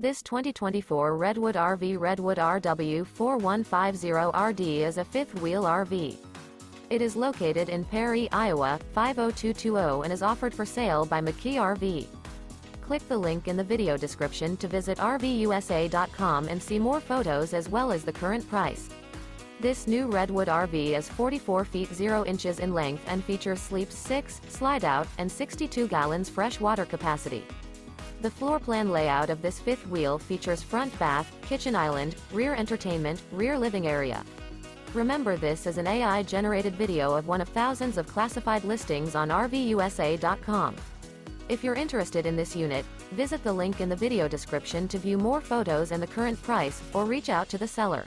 This 2024 Redwood RV Redwood RW4150RD is a fifth-wheel RV. It is located in Perry, Iowa, 50220 and is offered for sale by McKee RV. Click the link in the video description to visit RVUSA.com and see more photos as well as the current price. This new Redwood RV is 44 feet 0 inches in length and features sleeps 6, slide-out, and 62 gallons fresh water capacity. The floor plan layout of this fifth wheel features front bath, kitchen island, rear entertainment, rear living area. Remember, this is an AI-generated video of one of thousands of classified listings on RVUSA.com. If you're interested in this unit, visit the link in the video description to view more photos and the current price, or reach out to the seller.